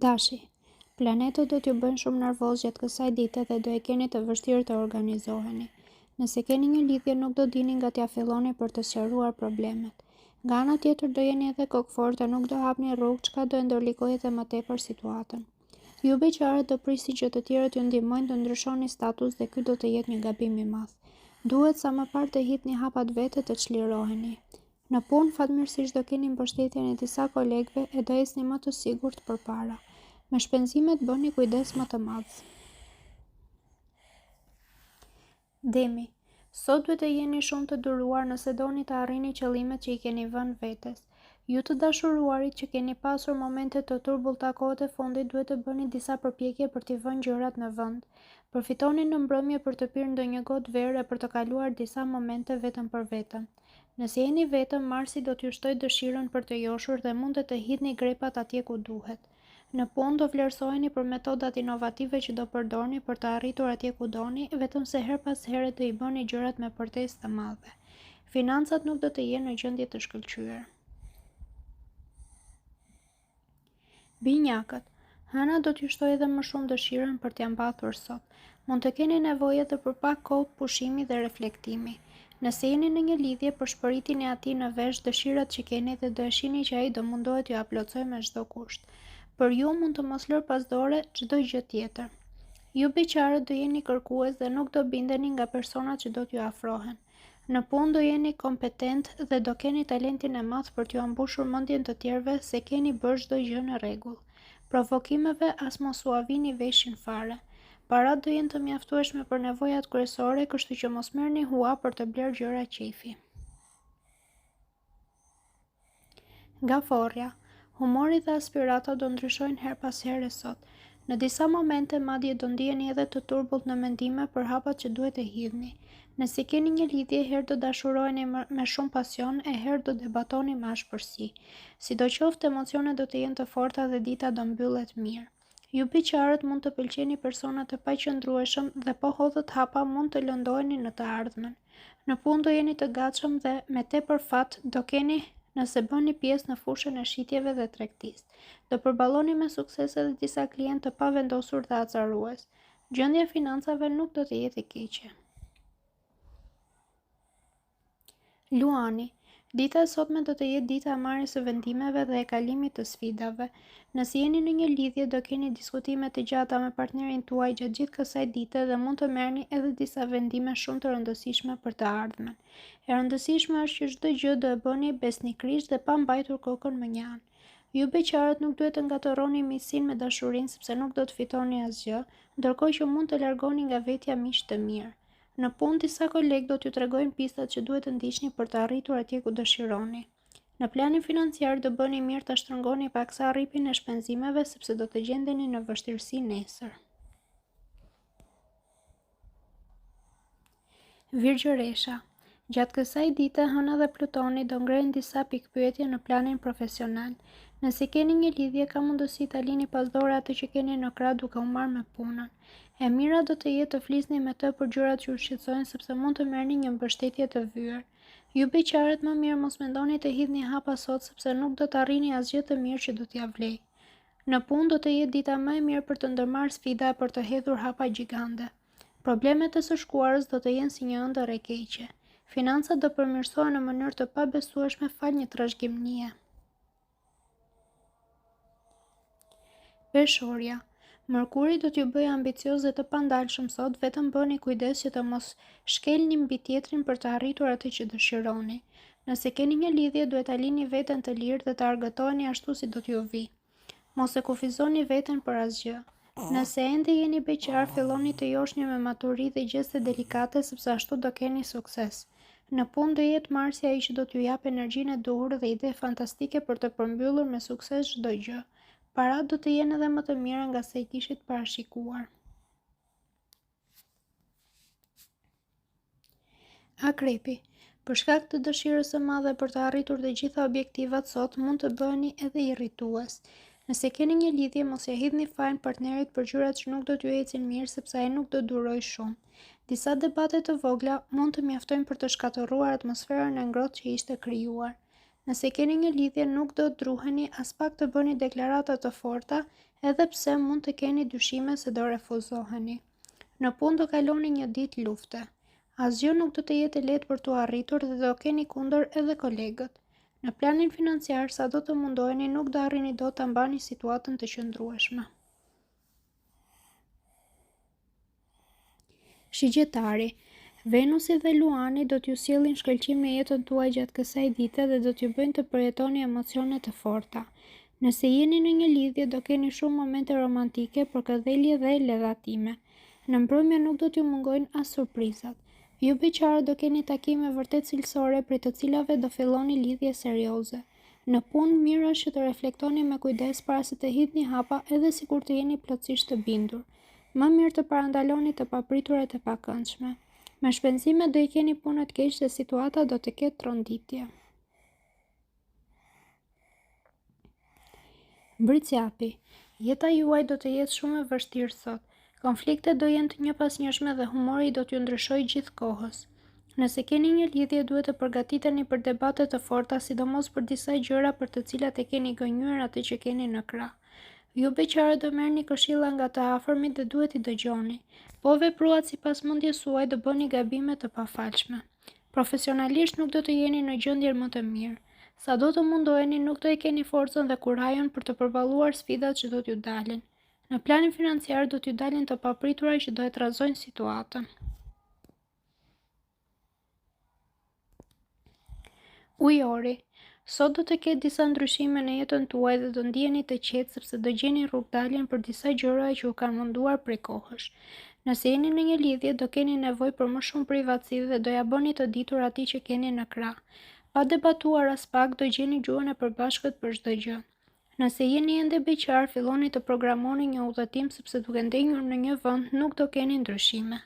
Dashi, planetët do t'ju bëjnë shumë nervoz gjatë kësaj dite dhe do e keni të vështirë të organizoheni. Nëse keni një lidhje nuk do dini nga t'ja filloni për të sqaruar problemet. Nga ana tjetër do jeni edhe kokëfortë dhe nuk do hapni rrugë, çka do e ndërlikojë edhe më tepër situatën. Ju beqarët do prisni që të tjerët ju ndihmojnë të ndryshoni status dhe ky do të jetë një gabim i madh. Duhet sa më parë të hidhni hapat vete të çliroheni. Në punë fatmirësisht do keni mbështetjen e disa kolegëve e do ecni më të sigurt përpara. Me shpenzimet bëni kujdes më të madh. Demi, sot duhet të jeni shumë të duruar nëse doni të arrini qëllimet që i keni vënë vetes. Ju të dashuruarit që keni pasur momente të turbullta kohët e fundit duhet të bëni disa përpjekje për t'i vënë gjërat në vend. Përfitoni në mbrëmje për të pirë ndonjë gotë verë e për të kaluar disa momente vetëm për vetëm. Nëse jeni vetëm, Marsi do t'ju shtojë dëshirën për të joshur dhe mund të hidhni grepat atje ku duhet. Në punë do vlerësoheni për metodat inovative që do përdorni për të arritur atje ku doni, vetëm se her pas here do i bëni gjërat me përtesë të madhe. Financat nuk do të jenë në gjendje të shkëlqyer. Binjakët, hëna do t'ju shtojë edhe më shumë dëshirën për t'ia mbathur sot. Mund të keni nevojë edhe për pak kohë pushimi dhe reflektimi. Nëse jeni në një lidhje, përshpëritini atij në vesh dëshirat që keni dhe do e shihni që ai do mundohet t'ju plotësojë me çdo kusht. Për ju mund të mos lër pas dore çdo gjë tjetër. Ju beqarët do jeni kërkues dhe nuk do bindeni nga personat që do t'ju afrohen. Në punë do jeni kompetent dhe do keni talentin e madh për t'ju ambushur mendjen të tjerëve se keni bërë çdo gjë në rregull. Provokimeve as mos u avini veshin fare. Parat do jenë të mjaftueshme për nevojat kryesore, kështu që mos merrni hua për të bler gjëra qefi. Gaforja, humori dhe aspirata do ndryshojnë her pas here sot. Në disa momente madje do ndiheni edhe të turbullt në mendime për hapat që duhet të hidhni. Nëse keni një lidhje, herë do dashuroheni me shumë pasion e herë do debatoni me ashpërsi. Sidoqoftë emocionet do të jenë të forta dhe dita do mbyllet mirë. Ju beqarët mund të pëlqeni persona të paqëndrueshëm dhe po hodhët hapa mund të lëndoheni në të ardhmen. Në punë do jeni të gatshëm dhe me tepër fat do keni nëse bëni pjesë në fushën e shitjeve dhe tregtisë. Do përballoni me sukses edhe disa klientë të pavendosur dhe acarues. Gjendja e financave nuk do të jetë e keqe. Luani, dita e sotme do të jetë dita e marrjes së vendimeve dhe e kalimit të sfidave. Nëse jeni në një lidhje do keni diskutime të gjata me partnerin tuaj gjatë gjithë kësaj dite dhe mund të merrni edhe disa vendime shumë të rëndësishme për të ardhmen. E rëndësishme është që çdo gjë do e bëni besnikrisht dhe pa mbajtur kokën më një anë. Ju beqarët nuk duhet të ngatorroni miqësinë me dashurinë sepse nuk do të fitoni asgjë, ndërkohë që mund të largoni nga vetja miq të mirë. Në punë disa kolegë do t'ju tregojnë pistat që duhet të ndiqni për të arritur atje ku dëshironi. Në planin financiar do bëni mirë ta shtrëngoni paksa rripin e shpenzimeve sepse do të gjendeni në vështirësi nesër. Virgjëresha, gjatë kësaj dite Hëna dhe Plutoni do ngrenë disa pikpyetje në planin profesional. Nëse keni një lidhje, ka mundësi ta lini pas dore atë që keni në krah duke u marrë me punën. E mira do të jetë të flisni me të për gjërat që ju shqetësojnë sepse mund të merrni një mbështetje të vyer. Ju beqarët më mirë mos mendoni të hidhni hapa sot sepse nuk do të arrini asgjë të mirë që do t'ia vlejë. Në punë do të jetë dita më e mirë për të ndërmarrë sfida e për të hedhur hapa gjigande. Problemet e së shkuarës do të jenë si një ëndër e keqe. Financat do përmirësohen në mënyrë të pabesueshme fal një trashëgimie. Peshorja, Mërkuri do t'ju bëjë ambicioz dhe të pandalshëm sot, vetëm bëni kujdes që të mos shkelni mbi tjetrin për të arritur atë që dëshironi. Nëse keni një lidhje, duhet ta lini veten të lirë dhe të argëtoheni ashtu si do t'ju vi. Mos e kufizoni veten për asgjë. Nëse ende jeni beqar, filloni të joshni me maturi dhe gjeste delikate sepse ashtu do keni sukses. Në punë do jetë Marsi ai që do t'ju jap energjinë e duhur dhe ide fantastike për të përmbyllur me sukses çdo gjë. Parat do të jenë edhe më të mira nga sa i kishit parashikuar. Akrepi, për shkak të dëshirës së madhe për të arritur të gjitha objektivat sot, mund të bëheni edhe irritues. Nëse keni një lidhje, mos ja hidhni fajin partnerit për gjërat që nuk do t'ju ecin mirë sepse ai nuk do duroj shumë. Disa debate të vogla mund të mjaftojnë për të shkatërruar atmosferën e ngrohtë që ishte krijuar. Nëse keni një lidhje, nuk do të druheni as pak të bëni deklarata të forta, edhe pse mund të keni dyshime se do refuzoheni. Në punë do kaloni një ditë lufte. Asgjë nuk do të jetë lehtë për t'u arritur dhe do keni kundër edhe kolegët. Në planin financiar, sa do të mundoheni, nuk do arrini dot ta mbani situatën të qëndrueshme. Shigjetari, Venusi dhe Luani do t'ju sjellin shkëlqim në jetën tuaj gjatë kësaj dite dhe do t'ju bëjnë të përjetoni emocione të forta. Nëse jeni në një lidhje, do keni shumë momente romantike, përkëdhelje dhe ledhatime. Në mbrëmje nuk do t'ju mungojnë as surprizat. Ju beqarë do keni takime vërtet cilësore prej të cilave do filloni lidhje serioze. Në punë, mirë është që të reflektoni me kujdes para se të hidhni hapa edhe sikur të jeni plotësisht të bindur. Më mirë të parandaloni të papriturat e pakëndshme. Me shpenzime do i keni punët keq dhe situata do të ketë tronditje. Mbritsjapi, jeta juaj do të jetë shumë e vështirë sot. Konfliktet do jenë të njëpasnjëshme dhe humori do t'ju ndryshojë gjithë kohës. Nëse keni një lidhje, duhet të përgatiteni për debate të forta, sidomos për disa gjëra për të cilat e keni gënjur atë që keni në krah. Ju beqare do merrni këshilla nga të afërmit dhe duhet i dëgjoni. Po vepruat sipas mendjes suaj, do bëni gabime të pafalshme. Profesionalisht nuk do të jeni në gjendje më të mirë. Sa do të mundoheni, nuk do e keni forcën dhe kurajon për të përballuar sfidat që do t'ju dalin. Në planin financiar do t'ju dalin të papritura që do e trazojnë situatën. Ujori, sot do të ketë disa ndryshime në jetën tuaj dhe do ndjeni të qetë sepse do gjeni rrugdaljen për disa gjëra që u kanë munduar prej kohësh. Nëse jeni në një lidhje, do keni nevojë për më shumë privatësi dhe do ja bëni të ditur atij që keni në krah. Pa debatuar as pak, do gjeni gjuhën e përbashkët për çdo gjë. Nëse jeni ende beqar, filloni të programoni një udhëtim sepse duke ndenjur në një vend nuk do keni ndryshime.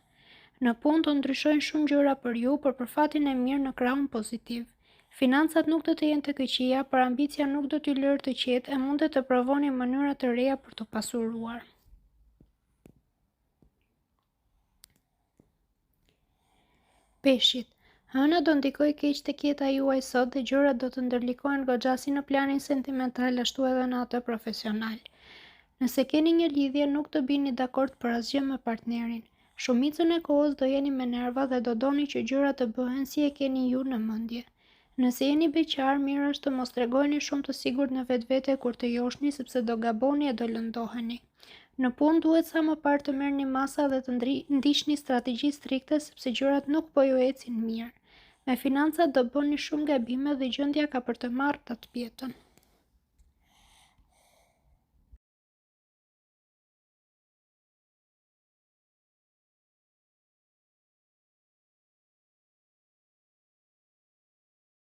Në punë do ndryshojnë shumë gjëra për ju, por për fatin e mirë në krahun pozitiv. Financat nuk do të jenë të këqija, por ambicia nuk do t'ju lërë të qetë e mundet të provoni mënyra të reja për të pasuruar. Peshqit, hëna do ndikojë keq tek jeta juaj sot dhe gjërat do të ndërlikohen goxha si në planin sentimental ashtu edhe në atë profesional. Nëse keni një lidhje, nuk do bini dakord për asgjë me partnerin. Shumicën e kohës do jeni me nerva dhe do doni që gjërat të bëhen si e keni ju në mendje. Nëse jeni beqar, mirë është të mos tregoni shumë të sigurt në vetvete kur të joshni sepse do gaboni e do lëndoheni. Në punë duhet sa më parë të merrni masa dhe të ndiqni strategji strikte sepse gjërat nuk po ju ecin mirë. Me financat do bëni shumë gabime dhe gjendja ka për të marrë të pjetën.